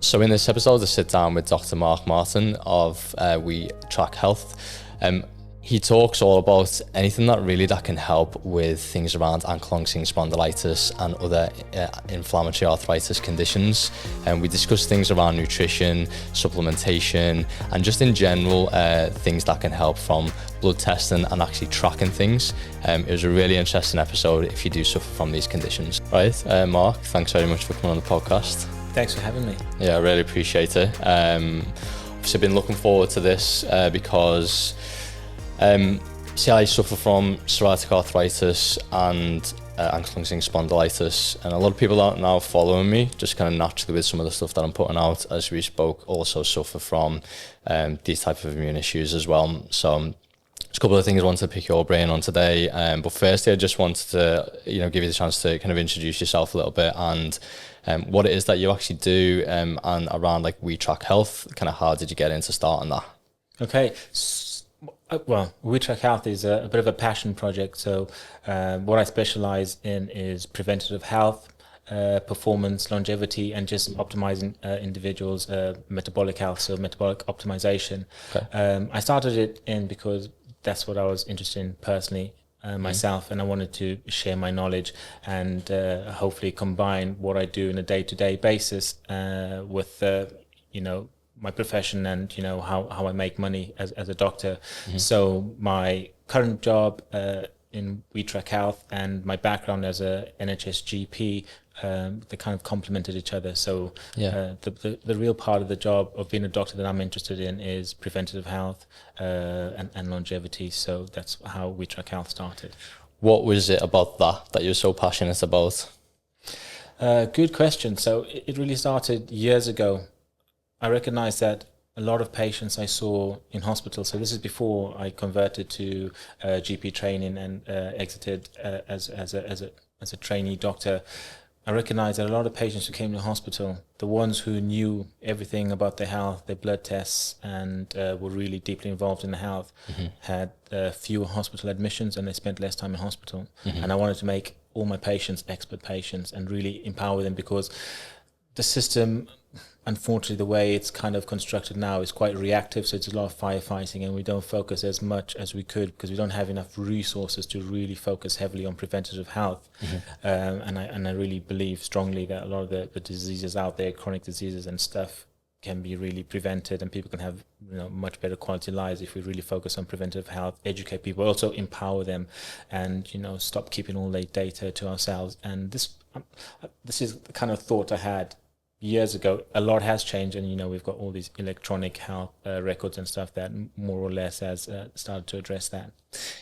So in this episode, I sit down with Dr. Mark Martin of We Track Health. He talks all about anything that can help with things around ankylosing spondylitis and other inflammatory arthritis conditions. And we discuss things around nutrition, supplementation, and just in general, things that can help from blood testing and actually tracking things. It was a really interesting episode if you do suffer from these conditions. Right, Mark, thanks very much for coming on the podcast. Thanks for having me. Yeah, I really appreciate it. Obviously, I've been looking forward to this because I suffer from psoriatic arthritis and ankylosing spondylitis, and a lot of people that are now following me, just kind of naturally with some of the stuff that I'm putting out as we spoke, also suffer from these type of immune issues as well. So there's a couple of things I wanted to pick your brain on today, but firstly I just wanted to give you the chance to kind of introduce yourself a little bit and what it is that you actually do, and around like We Track Health, kind of how did you get into starting that? Okay. Well, We Track Health is a bit of a passion project. So what I specialize in is preventative health, performance, longevity, and just optimizing individuals' metabolic health, so metabolic optimization. Okay. I started it because that's what I was interested in personally. Myself, and I wanted to share my knowledge and hopefully combine what I do on a day-to-day basis with my profession and how I make money as a doctor. Mm-hmm. So my current job in We Track Health and my background as a NHS GP, they kind of complemented each other. So the real part of the job of being a doctor that I'm interested in is preventative health and longevity. So that's how We Track Health started. What was it about that you're so passionate about? Good question. So it really started years ago. I recognized that a lot of patients I saw in hospital, so this is before I converted to GP training and exited as a trainee doctor. I recognized that a lot of patients who came to hospital, the ones who knew everything about their health, their blood tests, and were really deeply involved in the health, mm-hmm. had fewer hospital admissions and they spent less time in hospital. Mm-hmm. And I wanted to make all my patients expert patients and really empower them, because the system, unfortunately, the way it's kind of constructed now is quite reactive. So it's a lot of firefighting, and we don't focus as much as we could because we don't have enough resources to really focus heavily on preventative health. Mm-hmm. And I really believe strongly that a lot of the diseases out there, chronic diseases and stuff, can be really prevented, and people can have much better quality lives if we really focus on preventative health, educate people, also empower them, and stop keeping all their data to ourselves. And this is the kind of thought I had years ago. A lot has changed, and we've got all these electronic health records and stuff that more or less has started to address that.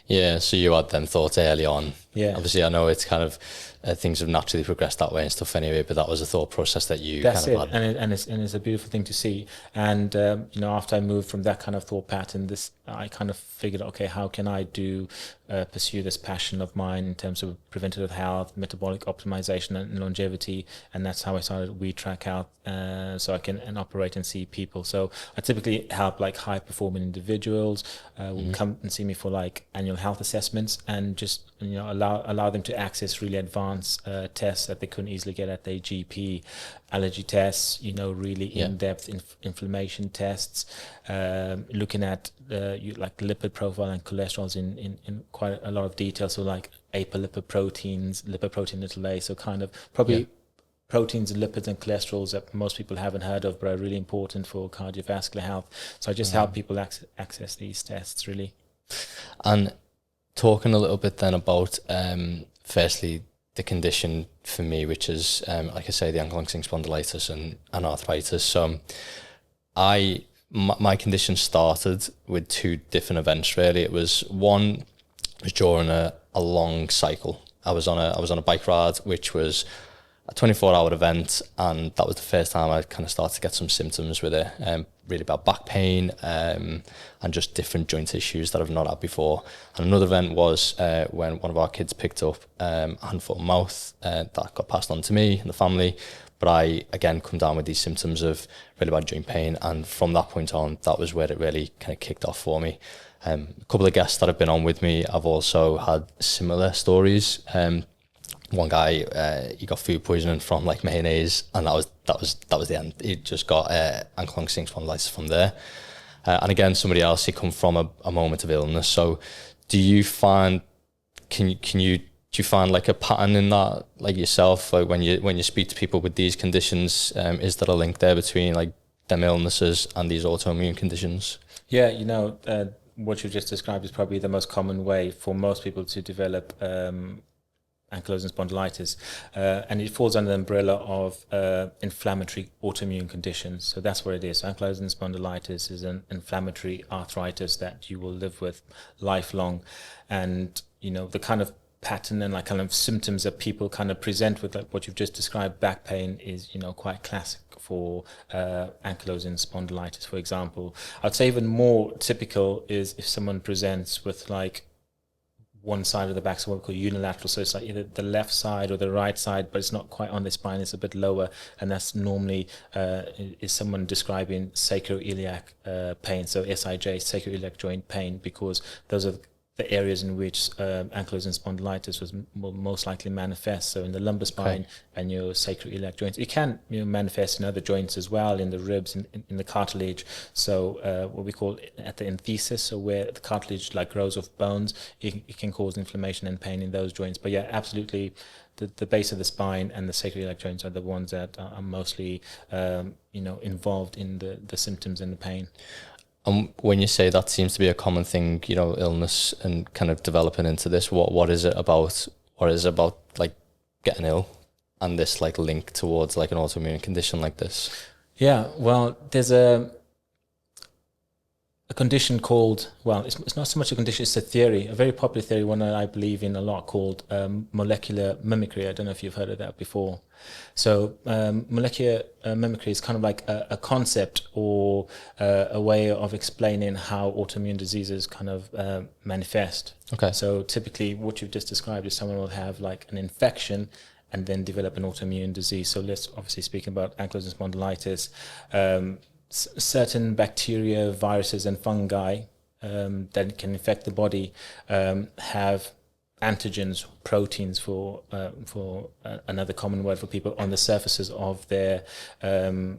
Yeah, so you had them thoughts early on. Yeah. Obviously, I know it's kind of things have naturally progressed that way and stuff anyway, but that was a thought process that you That's kind of it. had. And it's a beautiful thing to see. And after I moved from that kind of thought pattern, I kind of figured, okay, how can I pursue this passion of mine in terms of preventative health, metabolic optimization, and longevity. And that's how I started We Track Health, so I can operate and see people. So I typically help like high performing individuals will come and see me for like annual health assessments, and just allow them to access really advanced tests that they couldn't easily get at their GP, allergy tests, really in-depth inflammation tests, looking at like lipid profile and cholesterols in quite a lot of detail. So like apolipoproteins, lipoprotein little a, so kind of probably proteins and lipids and cholesterols that most people haven't heard of, but are really important for cardiovascular health. So I just help people access these tests, really. And talking a little bit then about firstly the condition for me, which is like I say, the ankylosing spondylitis and arthritis. So my condition started with two different events really. It was during a long cycle. I was on a bike ride, which was a 24-hour event, and that was the first time I kind of started to get some symptoms with it, really bad back pain, and just different joint issues that I've not had before. And another event was when one of our kids picked up hand, foot and mouth that got passed on to me and the family, but I again come down with these symptoms of really bad joint pain, and from that point on, that was where it really kind of kicked off for me. A couple of guests that have been on with me have also had similar stories. one guy, he got food poisoning from like mayonnaise, and that was the end. He just got ankylosing spondylitis from there. And again, somebody else, he come from a moment of illness. So do you find, do you find like a pattern in that, like yourself, like when you speak to people with these conditions, is there a link there between like them illnesses and these autoimmune conditions? Yeah, what you just described is probably the most common way for most people to develop ankylosing spondylitis, and it falls under the umbrella of inflammatory autoimmune conditions. So that's what it is. Ankylosing spondylitis is an inflammatory arthritis that you will live with lifelong, and the kind of pattern and like kind of symptoms that people kind of present with, like what you've just described, back pain, is quite classic for ankylosing spondylitis, for example. I'd say even more typical is if someone presents with like one side of the back, so what we call unilateral, so it's like either the left side or the right side, but it's not quite on the spine, it's a bit lower, and that's normally is someone describing sacroiliac pain, so SIJ, sacroiliac joint pain, because those are the areas in which ankylosing spondylitis will most likely manifest. So in the lumbar spine and your sacroiliac joints. It can manifest in other joints as well, in the ribs, in the cartilage. So what we call at the enthesis, so where the cartilage like grows off bones, it can cause inflammation and pain in those joints. But yeah, absolutely, the base of the spine and the sacroiliac joints are the ones that are mostly involved in the symptoms and the pain. And when you say that seems to be a common thing, illness and kind of developing into this, what is it about like getting ill and this like link towards like an autoimmune condition like this? Yeah, well, there's a condition called, it's not so much a condition, it's a theory, a very popular theory, one that I believe in a lot, called molecular mimicry. I don't know if you've heard of that before. So molecular mimicry is kind of like a concept or a way of explaining how autoimmune diseases kind of manifest. Okay. So typically what you've just described is someone will have like an infection and then develop an autoimmune disease. So let's obviously speak about ankylosing spondylitis. Certain bacteria, viruses, and fungi that can infect the body have antigens, proteins, for another common word for people, on the surfaces of their cell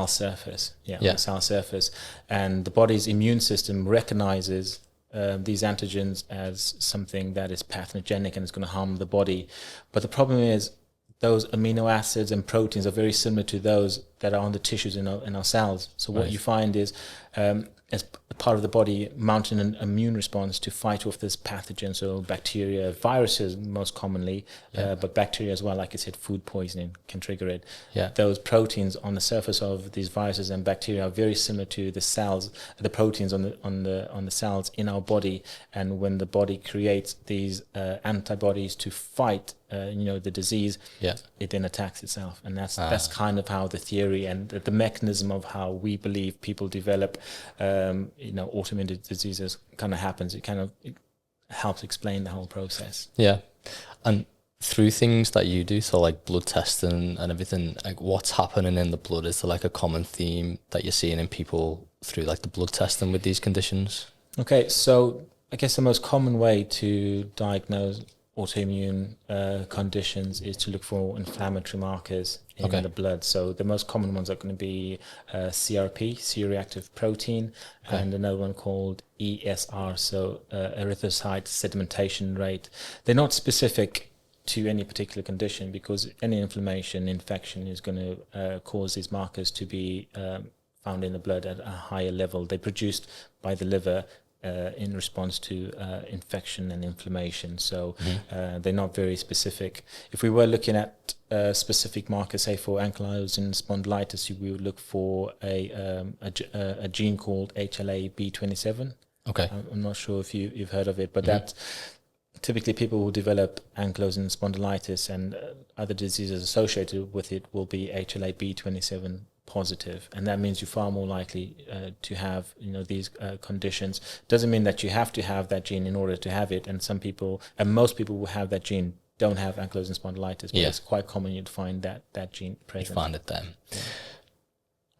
surface. On the cell surface, and the body's immune system recognizes these antigens as something that is pathogenic and is going to harm the body. But the problem is, those amino acids and proteins are very similar to those that are on the tissues in our cells. So what you find is, as part of the body mounting an immune response to fight off this pathogen, so bacteria, viruses most commonly, but bacteria as well, like I said, food poisoning can trigger it. Those proteins on the surface of these viruses and bacteria are very similar to the cells, the proteins on the cells in our body, and when the body creates these antibodies to fight the disease, it then attacks itself. And that's kind of how the theory and the mechanism of how we believe people develop autoimmune diseases kind of happens. It helps explain the whole process. Yeah. And through things that you do, so like blood testing and everything, like what's happening in the blood, is there like a common theme that you're seeing in people through like the blood testing with these conditions? Okay, so I guess the most common way to diagnose autoimmune conditions is to look for inflammatory markers in the blood. So the most common ones are going to be CRP, C-reactive protein, and another one called ESR, so erythrocyte sedimentation rate. They're not specific to any particular condition, because any infection is going to cause these markers to be found in the blood at a higher level. They're produced by the liver in response to infection and inflammation. So they're not very specific. If we were looking at specific markers, say for ankylosing spondylitis, we would look for a gene called HLA-B27. Okay. I'm not sure if you've heard of it, but that's typically people who develop ankylosing spondylitis and other diseases associated with it will be HLA-B27 positive, and that means you're far more likely to have these conditions. Doesn't mean that you have to have that gene in order to have it, and some people, and most people who have that gene don't have ankylosing spondylitis, but it's quite common you'd find that gene present. You find it then.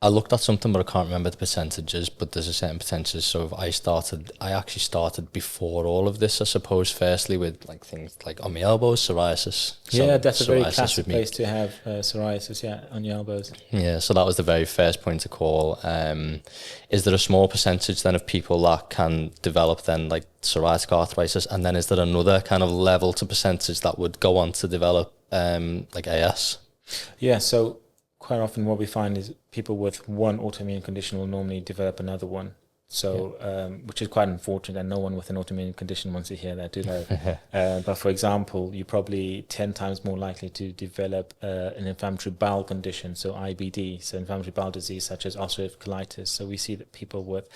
I looked at something, but I can't remember the percentages, but there's a certain percentage. So if I actually started before all of this, I suppose, firstly with like things like on my elbows, psoriasis. So Yeah, that's a very psoriasis classic with me. place to have psoriasis, yeah, on your elbows. Yeah, so that was the very first point to call. Is there a small percentage then of people that can develop then like psoriatic arthritis? And then is there another kind of level to percentage that would go on to develop like AS? Yeah, so quite often what we find is people with one autoimmune condition will normally develop another one. So, which is quite unfortunate, and no one with an autoimmune condition wants to hear that, do they? But for example, you're probably 10 times more likely to develop an inflammatory bowel condition, so IBD, so inflammatory bowel disease such as ulcerative colitis. So we see that people with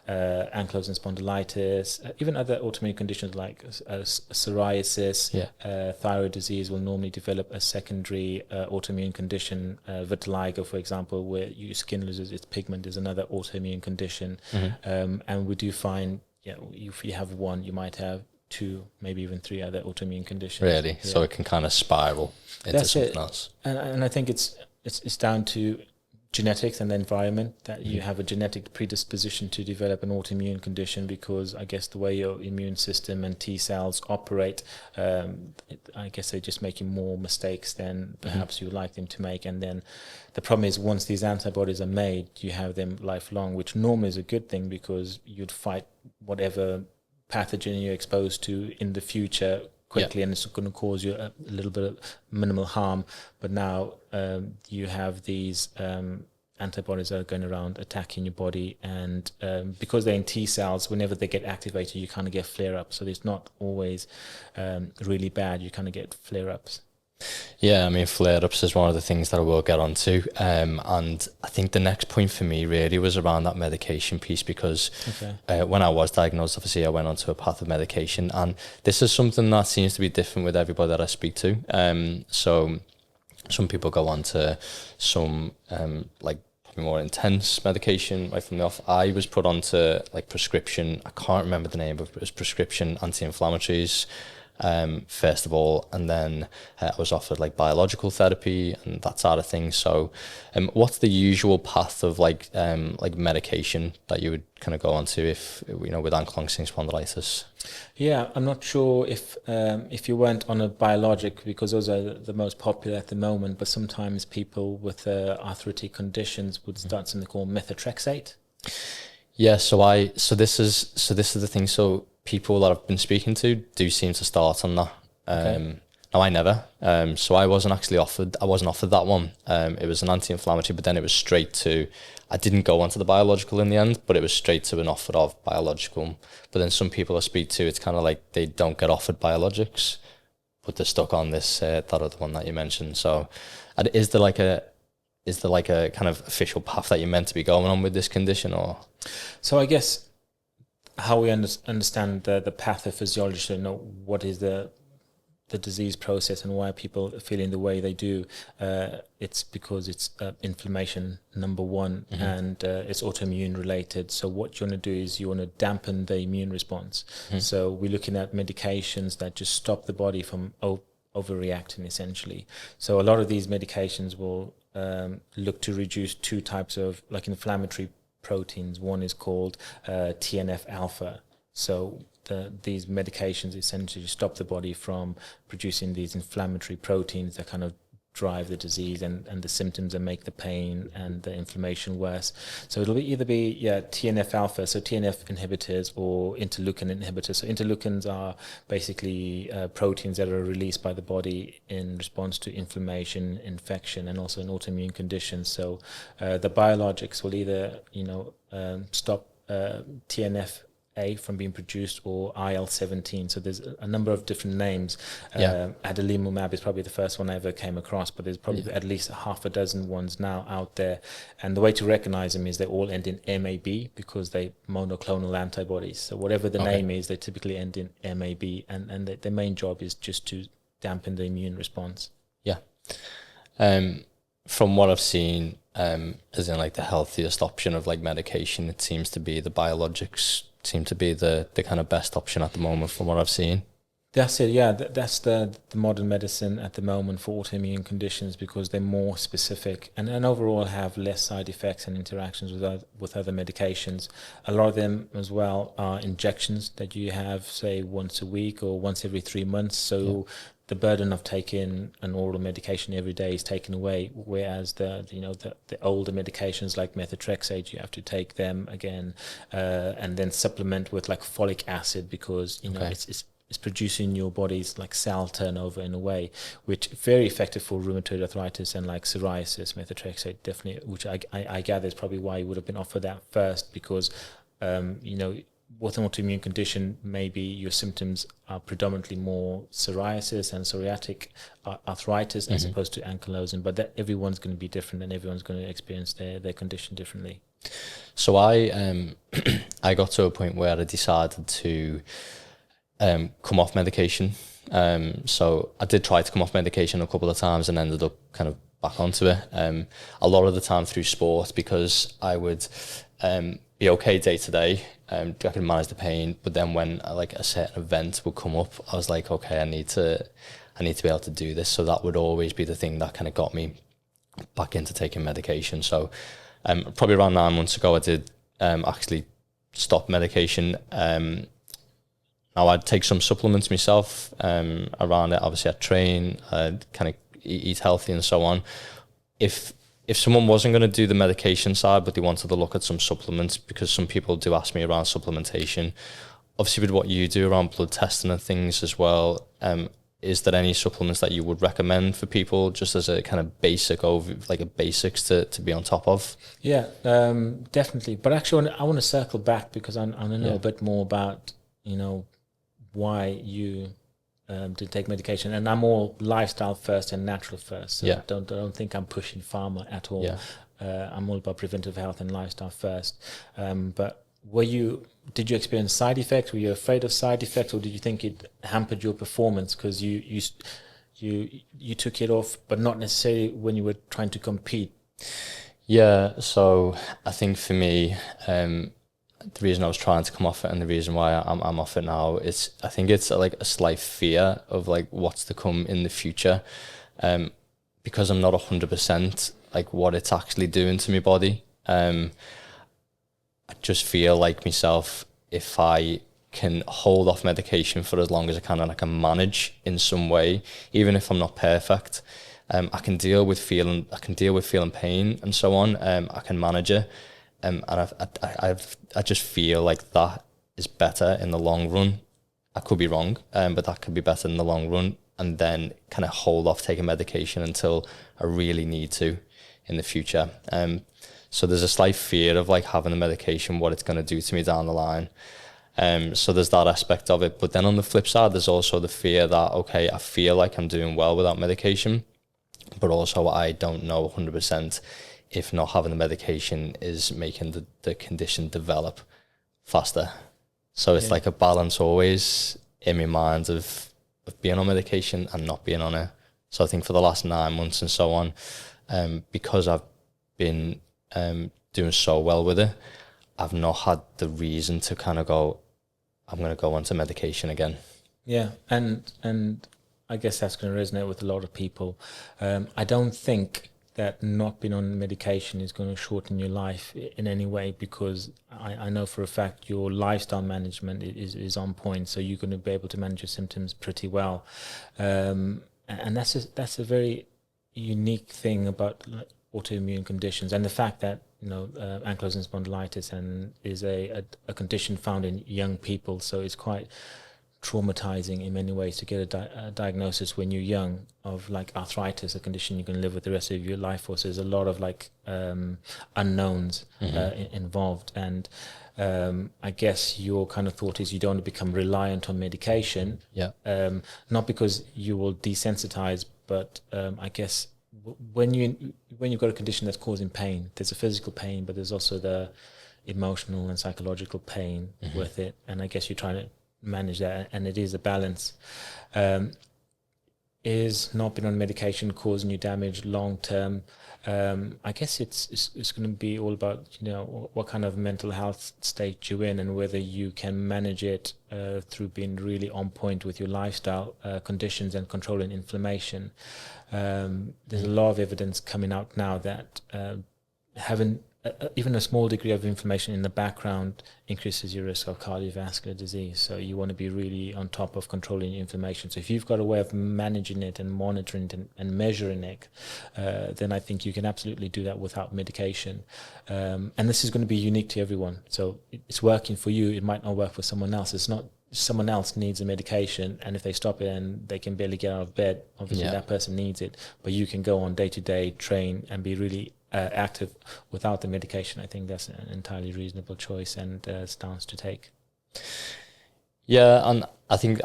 ankylosing spondylitis, even other autoimmune conditions like psoriasis, thyroid disease will normally develop a secondary autoimmune condition. Vitiligo, for example, where your skin loses its pigment, is another autoimmune condition. And we do find, if you have one, you might have 2, maybe even 3 other autoimmune conditions. Really? Yeah. So it can kind of spiral into something else. And I think it's down to genetics and the environment, that you have a genetic predisposition to develop an autoimmune condition, because I guess the way your immune system and T cells operate, I guess they're just making more mistakes than perhaps you would like them to make. And then the problem is, once these antibodies are made, you have them lifelong, which normally is a good thing, because you'd fight whatever pathogen you're exposed to in the future quickly, and it's going to cause you a little bit of minimal harm. But now you have these antibodies that are going around attacking your body, and because they're in T cells, whenever they get activated, you kind of get flare-ups. So it's not always really bad. You kind of get flare-ups. Yeah, I mean, flare-ups is one of the things that I will get onto. And I think the next point for me really was around that medication piece, because when I was diagnosed, obviously I went onto a path of medication, and this is something that seems to be different with everybody that I speak to. So some people go on to some like probably more intense medication right from the off. I was put onto like prescription, I can't remember the name, but it was prescription anti-inflammatories. First of all, and then I was offered like biological therapy and that sort of thing. So what's the usual path of like medication that you would kind of go on to if, with ankylosing spondylitis? Yeah, I'm not sure if you went on a biologic, because those are the most popular at the moment, but sometimes people with arthritic conditions would start something called methotrexate. Yeah, so this is the thing. So people that I've been speaking to do seem to start on that. No, I never. So I wasn't offered that one. It was an anti-inflammatory, but then it was straight to, I didn't go onto the biological in the end, but it was straight to an offer of biological. But then some people I speak to, it's kind of like they don't get offered biologics, but they're stuck on this, that other one that you mentioned. So is there like a kind of official path that you're meant to be going on with this condition, or? So I guess how we understand the pathophysiology, to know what is the disease process and why people are feeling the way they do, it's because it's inflammation, number one, and it's autoimmune related. So what you want to do is you want to dampen the immune response. So we're looking at medications that just stop the body from overreacting, essentially. So a lot of these medications will look to reduce 2 types of like inflammatory proteins. One is called TNF alpha. So these medications essentially stop the body from producing these inflammatory proteins that kind of drive the disease and the symptoms and make the pain and the inflammation worse. So it'll either be TNF alpha, so TNF inhibitors, or interleukin inhibitors. So interleukins are basically proteins that are released by the body in response to inflammation, infection, and also in autoimmune conditions. So the biologics will either stop TNF A from being produced, or IL-17. So there's a number of different names. Adalimumab is probably the first one I ever came across, but there's probably at least half a dozen ones now out there. And the way to recognize them is they all end in MAB, because they monoclonal antibodies. So whatever the name is, they typically end in MAB, and their main job is just to dampen the immune response. Yeah. From what I've seen, as in like the healthiest option of like medication, it seems to be the biologics seem to be the kind of best option at the moment from what I've seen. That's it. Yeah, that's the modern medicine at the moment for autoimmune conditions, because they're more specific and overall have less side effects and interactions with other medications. A lot of them as well are injections that you have, say, once a week or once every 3 months. So the burden of taking an oral medication every day is taken away, whereas the older medications like methotrexate, you have to take them again and then supplement with like folic acid, because it's producing your body's like cell turnover in a way, which very effective for rheumatoid arthritis and like psoriasis. Methotrexate definitely, which I gather is probably why you would have been offered that first, because with an autoimmune condition, maybe your symptoms are predominantly more psoriasis and psoriatic arthritis as opposed to ankylosing, but that everyone's going to be different and everyone's going to experience their condition differently. So I I got to a point where I decided to come off medication. So I did try to come off medication a couple of times and ended up kind of back onto it. A lot of the time through sport, because I would be okay day to day. I could manage the pain, but then when like a certain event would come up, I was like, okay, I need to be able to do this. So that would always be the thing that kind of got me back into taking medication. So probably around 9 months ago, I did actually stop medication. Now I'd take some supplements myself around it. Obviously, I'd train, I'd kind of eat healthy and so on. If someone wasn't going to do the medication side, but they wanted to look at some supplements, because some people do ask me around supplementation, obviously with what you do around blood testing and things as well, is there any supplements that you would recommend for people, just as a kind of basic basics to be on top of? Yeah, definitely. But actually, I want to circle back, because I want to know a bit more about, why you did take medication. And I'm all lifestyle first and natural first. So don't think I'm pushing pharma at all. I'm all about preventive health and lifestyle first. But did you experience side effects? Were you afraid of side effects, or did you think it hampered your performance because you took it off, but not necessarily when you were trying to compete? Yeah, so I think for me, the reason I was trying to come off it and the reason why I'm off it now is, I think it's like a slight fear of like what's to come in the future, because I'm not 100% like what it's actually doing to my body. I just feel like myself, if I can hold off medication for as long as I can and I can manage in some way, even if I'm not perfect, I can deal with feeling pain and so on. I can manage it. And I just feel like that is better in the long run. I could be wrong, but that could be better in the long run, and then kind of hold off taking medication until I really need to in the future. So there's a slight fear of like having the medication, what it's going to do to me down the line. So there's that aspect of it. But then on the flip side, there's also the fear that, okay, I feel like I'm doing well without medication, but also I don't know 100% if not having the medication is making the condition develop faster. So it's like a balance always in my mind of being on medication and not being on it. So I think for the last 9 months and so on, because I've been doing so well with it, I've not had the reason to kind of go, I'm going to go onto medication again. Yeah, and I guess that's going to resonate with a lot of people. I don't think that not being on medication is going to shorten your life in any way, because I know for a fact your lifestyle management is on point, so you're going to be able to manage your symptoms pretty well. And that's a very unique thing about autoimmune conditions, and the fact that ankylosing spondylitis is a condition found in young people, so it's quite traumatizing in many ways to get a diagnosis when you're young of like arthritis, a condition you're going to live with the rest of your life for. So there's a lot of like unknowns involved, and I guess your kind of thought is you don't want to become reliant on medication. Not because you will desensitize, but I guess when you've got a condition that's causing pain, there's a physical pain, but there's also the emotional and psychological pain with it, and I guess you're trying to manage that, and it is a balance. is not being on medication causing you damage long term? I guess it's going to be all about, you know, what kind of mental health state you're in and whether you can manage it through being really on point with your lifestyle conditions and controlling inflammation. There's a lot of evidence coming out now that having even a small degree of inflammation in the background increases your risk of cardiovascular disease. So you want to be really on top of controlling inflammation. So if you've got a way of managing it and monitoring it and measuring it, then I think you can absolutely do that without medication. And this is going to be unique to everyone. So it's working for you. It might not work for someone else. It's not someone else needs a medication, and if they stop it and they can barely get out of bed, obviously that person needs it. But you can go on day-to-day, train, and be really active without the medication. I think that's an entirely reasonable choice and stance to take. Yeah, and I think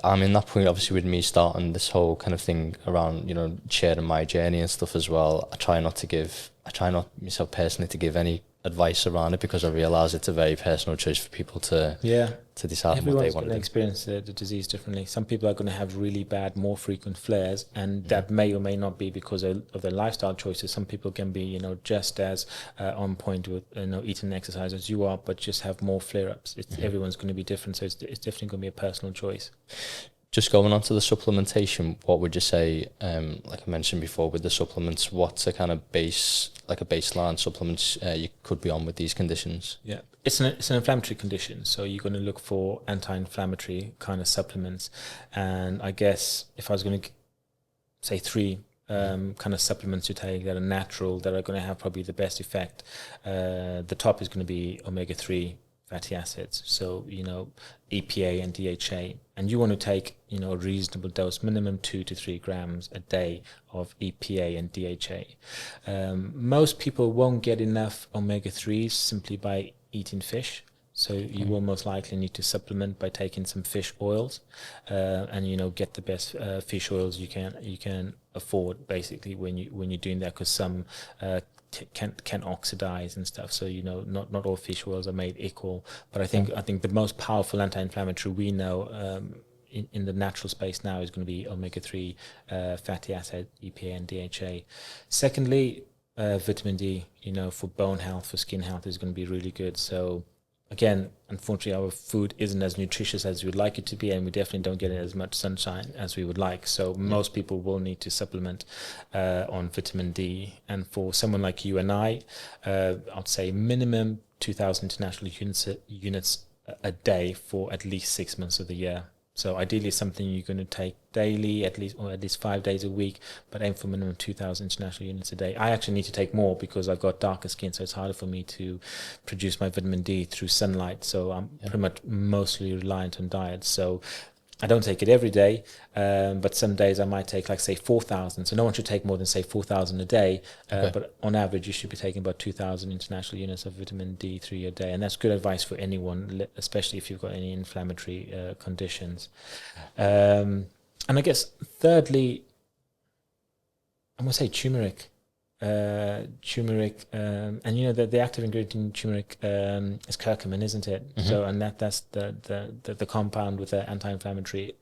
I'm in that point, obviously, with me starting this whole kind of thing around, you know, sharing my journey and stuff as well. I try not myself personally to give any advice around it, because I realise it's a very personal choice for people to decide what they want to do. Everyone's going to experience the disease differently. Some people are going to have really bad, more frequent flares, and that may or may not be because of their lifestyle choices. Some people can be, you know, just as on point with, you know, eating and exercise as you are, but just have more flare-ups. Everyone's going to be different, so it's definitely going to be a personal choice. Just going on to the supplementation, what would you say, like I mentioned before with the supplements, what's a kind of baseline supplements you could be on with these conditions? Yeah, it's an inflammatory condition, so you're going to look for anti-inflammatory kind of supplements. And I guess if I was going to say three kind of supplements to take that are natural, that are going to have probably the best effect, the top is going to be omega-3 fatty acids, so, you know, EPA and DHA, and you want to take, you know, a reasonable dose, minimum 2 to 3 grams a day of EPA and DHA. Most people won't get enough omega-3s simply by eating fish, so you will most likely need to supplement by taking some fish oils, and, you know, get the best fish oils you can afford, basically, when you're doing that, because some can oxidize and stuff. So, you know, not all fish oils are made equal. But I think the most powerful anti-inflammatory we know in the natural space now is going to be omega-3 fatty acid, EPA and DHA. Secondly, vitamin D, you know, for bone health, for skin health, is going to be really good. So again, unfortunately, our food isn't as nutritious as we would like it to be, and we definitely don't get as much sunshine as we would like. So most people will need to supplement on vitamin D. And for someone like you and I, I'd say minimum 2,000 international units a day for at least 6 months of the year. So ideally something you're going to take daily, at least 5 days a week, but aim for minimum 2,000 international units a day. I actually need to take more because I've got darker skin, so it's harder for me to produce my vitamin D through sunlight. So I'm pretty much mostly reliant on diet. So I don't take it every day, but some days I might take, like, say, 4,000. So no one should take more than, say, 4,000 a day. But on average, you should be taking about 2,000 international units of vitamin D3 a day. And that's good advice for anyone, especially if you've got any inflammatory conditions. And I guess thirdly, I'm going to say turmeric. And you know, the active ingredient in turmeric is curcumin, isn't it? So, and that's the compound with the anti-inflammatory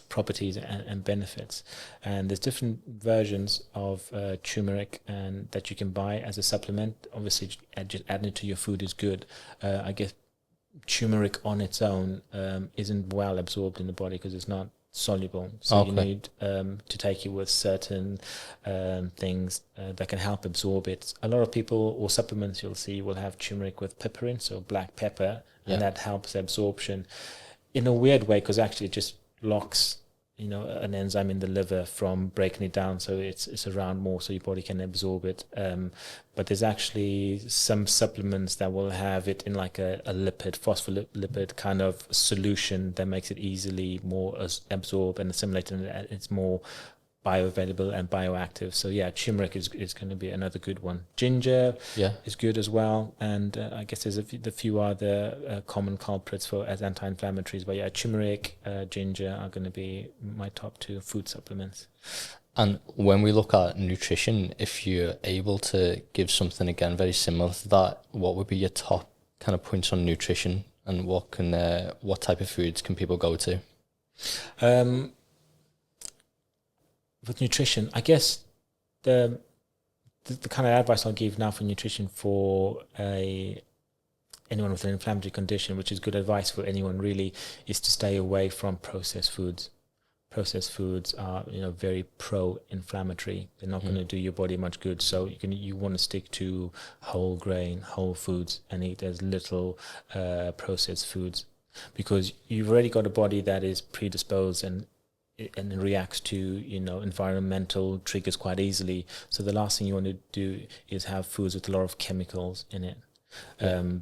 properties and benefits. And there's different versions of turmeric and that you can buy as a supplement. Obviously, just adding it to your food is good. I guess turmeric on its own isn't well absorbed in the body because it's not soluble, so you need to take it with certain things that can help absorb it. A lot of people or supplements you'll see will have turmeric with piperine, so black pepper, and that helps absorption in a weird way, because actually it just blocks, you know, an enzyme in the liver from breaking it down, so it's around more, so your body can absorb it. But there's actually some supplements that will have it in like a phospholipid kind of solution that makes it easily more absorbed and assimilated, and it's more bioavailable and bioactive. So yeah, turmeric is going to be another good one. Ginger is good as well, and I guess there's a few other common culprits for as anti-inflammatories, but yeah, turmeric, ginger are going to be my top 2 food supplements. And when we look at nutrition, if you're able to give something again very similar to that, what would be your top kind of points on nutrition, and what type of foods can people go to? with nutrition, I guess the kind of advice I'll give now for nutrition for anyone with an inflammatory condition, which is good advice for anyone really, is to stay away from processed foods. Processed foods are, very pro-inflammatory. They're not going to do your body much good. So you want to stick to whole grain, whole foods, and eat as little processed foods, because you've already got a body that is predisposed and reacts to environmental triggers quite easily. So the last thing you want to do is have foods with a lot of chemicals in it.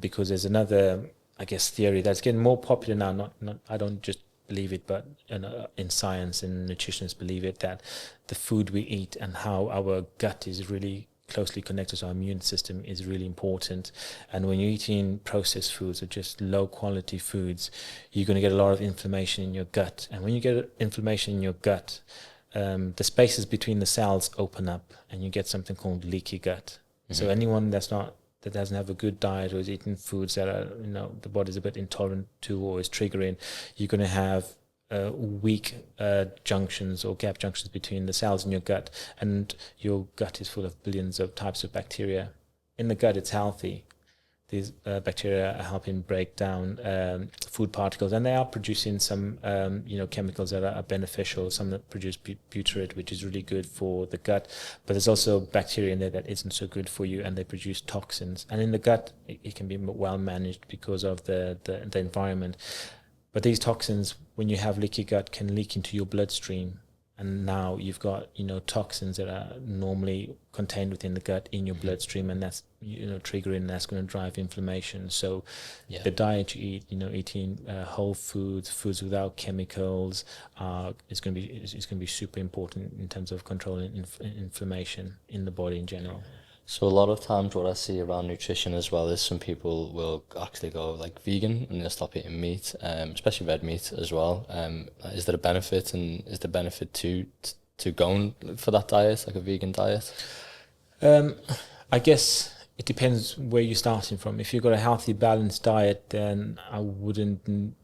Because there's another, I guess, theory that's getting more popular now. Not I don't just believe it, but in science and nutritionists believe it, that the food we eat and how our gut is really closely connected to our immune system is really important. And when you're eating processed foods or just low quality foods, you're going to get a lot of inflammation in your gut. And when you get inflammation in your gut, the spaces between the cells open up and you get something called leaky gut. So anyone that doesn't have a good diet or is eating foods that are, the body's a bit intolerant to or is triggering, you're going to have weak junctions or gap junctions between the cells in your gut, and your gut is full of billions of types of bacteria. In the gut, it's healthy. These bacteria are helping break down food particles, and they are producing some, chemicals that are beneficial. Some that produce butyrate, which is really good for the gut. But there's also bacteria in there that isn't so good for you, and they produce toxins. And in the gut, it can be well managed because of the environment. But these toxins, when you have leaky gut, can leak into your bloodstream. And now you've got, toxins that are normally contained within the gut in your bloodstream, and that's, triggering, that's going to drive inflammation. So the diet you eat, eating whole foods without chemicals, is going to be super important in terms of controlling inflammation in the body in general. So a lot of times what I see around nutrition as well is some people will actually go like vegan and they'll stop eating meat, especially red meat as well. Is there a benefit, and is there benefit to going for that diet, like a vegan diet? I guess it depends where you're starting from. If you've got a healthy, balanced diet, then I wouldn't.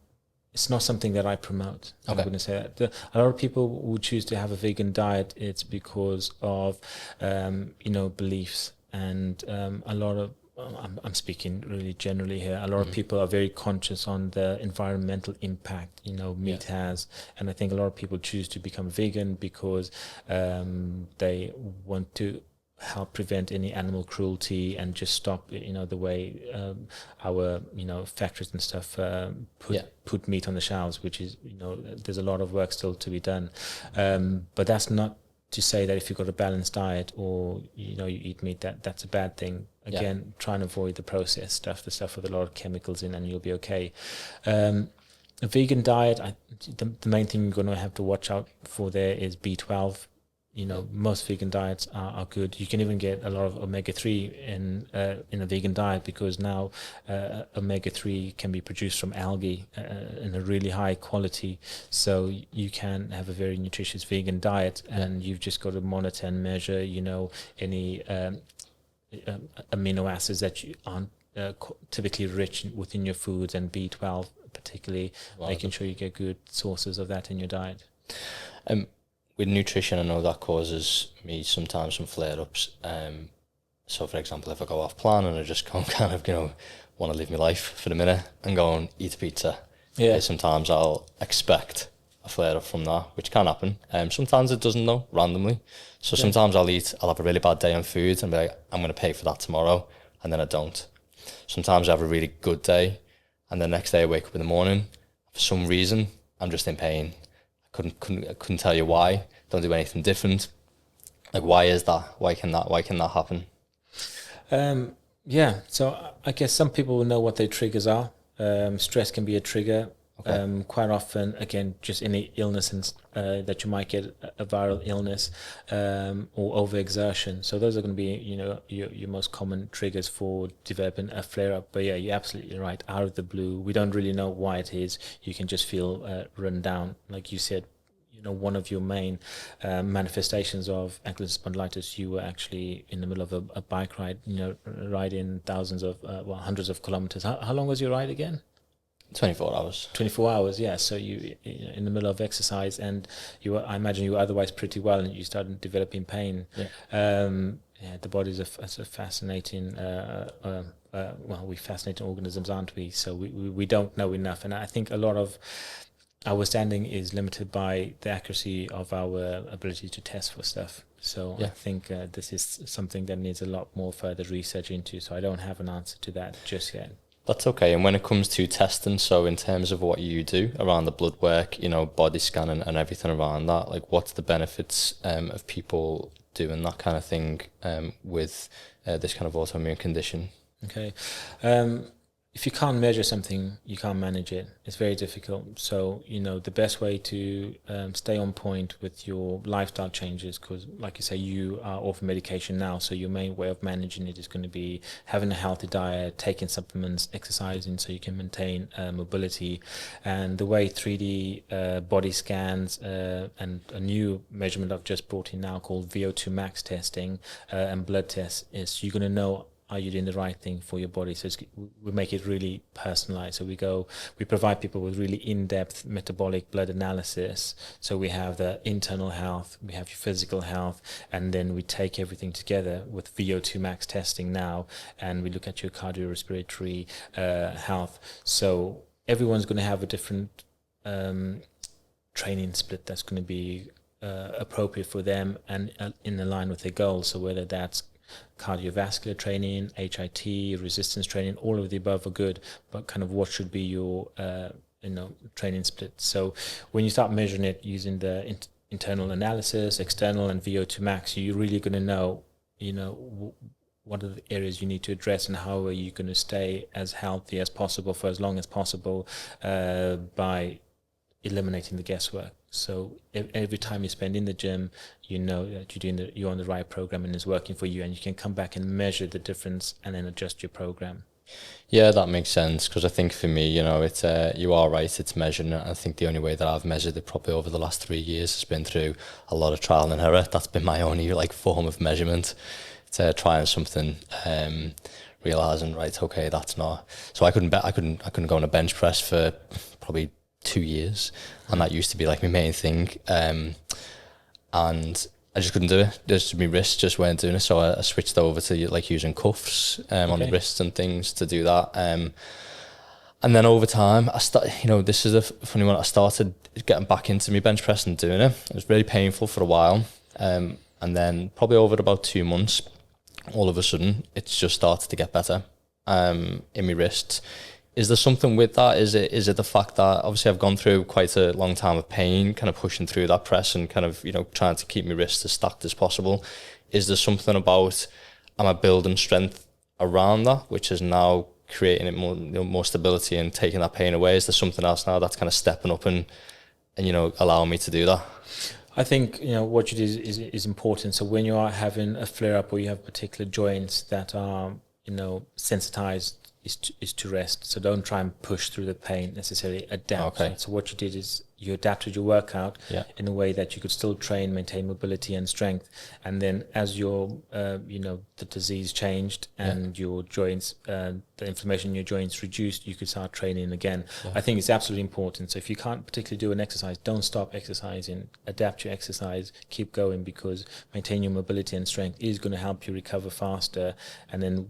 It's not something that I promote. I'm going to say that. A lot of people who choose to have a vegan diet, it's because of, beliefs. And a lot of, I'm speaking really generally here, a lot of people are very conscious on the environmental impact, meat has. And I think a lot of people choose to become vegan because they want to help prevent any animal cruelty and just stop the way our factories and stuff put meat on the shelves, which is there's a lot of work still to be done, but that's not to say that if you've got a balanced diet or you eat meat, that's a bad thing. Again, try and avoid the processed stuff, the stuff with a lot of chemicals in, and you'll be okay. A vegan diet, the main thing you're going to have to watch out for there is B12. Most vegan diets are good. You can even get a lot of omega-3 in a vegan diet, because now omega-3 can be produced from algae in a really high quality. So you can have a very nutritious vegan diet, and you've just got to monitor and measure, any amino acids that aren't typically rich within your foods, and B12 particularly, making sure you get good sources of that in your diet. With nutrition, I know that causes me sometimes some flare-ups. So, for example, if I go off plan and I just kind of, want to live my life for the minute and go and eat a pizza, sometimes I'll expect a flare-up from that, which can happen. Sometimes it doesn't, though, randomly. So sometimes I'll have a really bad day on food and be like, I'm going to pay for that tomorrow, and then I don't. Sometimes I have a really good day, and the next day I wake up in the morning, for some reason, I'm just in pain. I couldn't tell you why. Don't do anything different. Like, why is that? Why can that happen? So I guess some people will know what their triggers are. Stress can be a trigger. Okay. Quite often, again, just any illness that you might get, a viral illness, or overexertion. So those are going to be, your most common triggers for developing a flare-up. But yeah, you're absolutely right. Out of the blue, we don't really know why it is. You can just feel run down, like you said. One of your main manifestations of ankylosing spondylitis, you were actually in the middle of a bike ride, riding hundreds of kilometers. How long was your ride again? 24 hours. 24 hours, yeah. So you in the middle of exercise, and I imagine you were otherwise pretty well, and you started developing pain. Yeah, the body is a fascinating. We're fascinating organisms, aren't we? So we don't know enough, and I think a lot of our standing is limited by the accuracy of our ability to test for stuff. So I think this is something that needs a lot more further research into. So I don't have an answer to that just yet. That's okay. And when it comes to testing, so in terms of what you do around the blood work, body scanning and everything around that, like what's the benefits of people doing that kind of thing with this kind of autoimmune condition? Okay. If you can't measure something, you can't manage it. It's very difficult. So, the best way to stay on point with your lifestyle changes, because like you say, you are off medication now, so your main way of managing it is going to be having a healthy diet, taking supplements, exercising so you can maintain mobility. And the way 3D body scans and a new measurement I've just brought in now called VO2 max testing and blood tests is you're going to know, are you doing the right thing for your body? So we make it really personalized. So we provide people with really in-depth metabolic blood analysis. So we have the internal health, we have your physical health, and then we take everything together with VO2 max testing now, and we look at your cardiorespiratory health. So everyone's going to have a different training split that's going to be appropriate for them and in line with their goals. So whether that's cardiovascular training, HIT, resistance training, all of the above are good, but kind of what should be your training split. So when you start measuring it using the internal analysis, external and VO2 max, you're really going to know what are the areas you need to address and how are you going to stay as healthy as possible for as long as possible by eliminating the guesswork. So every time you spend in the gym, you know that you're on the right program and it's working for you, and you can come back and measure the difference and then adjust your program. Yeah, that makes sense, because I think for me, it's you are right, it's measuring it. I think the only way that I've measured it probably over the last 3 years has been through a lot of trial and error. That's been my only form of measurement. It's trying something, realizing, right, okay, that's not. So I couldn't go on a bench press for probably 2 years, and that used to be my main thing, and I just couldn't do it. Just my wrists just weren't doing it, so I switched over to using cuffs on the wrists and things to do that, and then over time this is a funny one, I started getting back into my bench press and doing it. It was really painful for a while, and then probably over about 2 months, all of a sudden it's just started to get better in my wrists. Is there something with that? Is it the fact that obviously I've gone through quite a long time of pain, kind of pushing through that press and kind of, trying to keep my wrists as stacked as possible? Is there something about, am I building strength around that, which is now creating it more stability and taking that pain away? Is there something else now that's kind of stepping up and allowing me to do that? I think, what you do is important. So when you are having a flare up or you have particular joints that are, sensitized, is to rest. So don't try and push through the pain necessarily, adapt. Okay. So what you did is you adapted your workout in a way that you could still train, maintain mobility and strength. And then as your, the disease changed and your joints, the inflammation in your joints reduced, you could start training again. Yeah. I think it's absolutely important. So if you can't particularly do an exercise, don't stop exercising, adapt your exercise, keep going, because maintaining your mobility and strength is going to help you recover faster. And then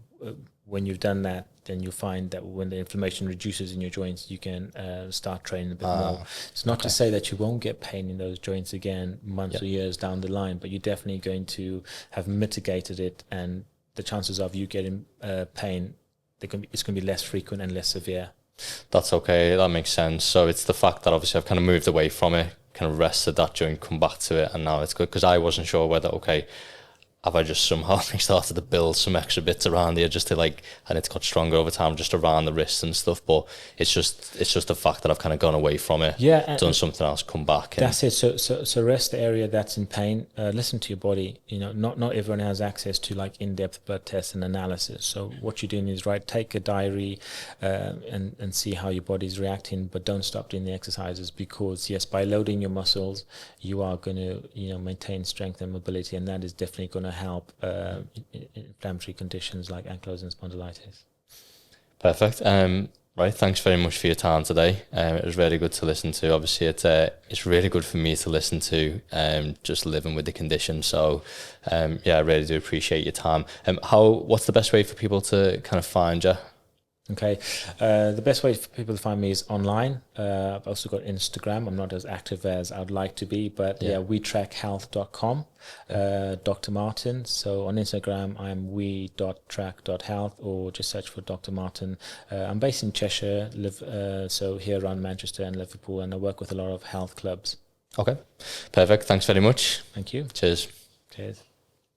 when you've done that, then you'll find that when the inflammation reduces in your joints, you can start training a bit more. It's not to say that you won't get pain in those joints again months or years down the line, but you're definitely going to have mitigated it, and the chances of you getting pain, it's going to be less frequent and less severe. That's okay, that makes sense. So it's the fact that obviously I've kind of moved away from it, kind of rested that joint, come back to it, and now it's good, because I wasn't sure whether, have I just somehow started to build some extra bits around here just to and it's got stronger over time, just around the wrists and stuff. But it's just the fact that I've kind of gone away from it, done something else, come back. That's it. So rest the area that's in pain. Listen to your body. Not everyone has access to in-depth blood tests and analysis. So what you're doing is take a diary and see how your body's reacting, but don't stop doing the exercises, because yes, by loading your muscles, you are going to maintain strength and mobility, and that is definitely going to help inflammatory conditions like ankylosing spondylitis. Perfect. Right, thanks very much for your time today. It was really good to listen to. Obviously, it's really good for me to listen to, just living with the condition. So, yeah, I really do appreciate your time. What's the best way for people to kind of find you? Okay, the best way for people to find me is online. I've also got Instagram. I'm not as active as I'd like to be, but yeah, wetrackhealth.com, Dr. Martin. So on Instagram, I'm we.track.health, or just search for Dr. Martin. I'm based in Cheshire, so here around Manchester and Liverpool, and I work with a lot of health clubs. Okay, perfect. Thanks very much. Thank you. Cheers. Cheers.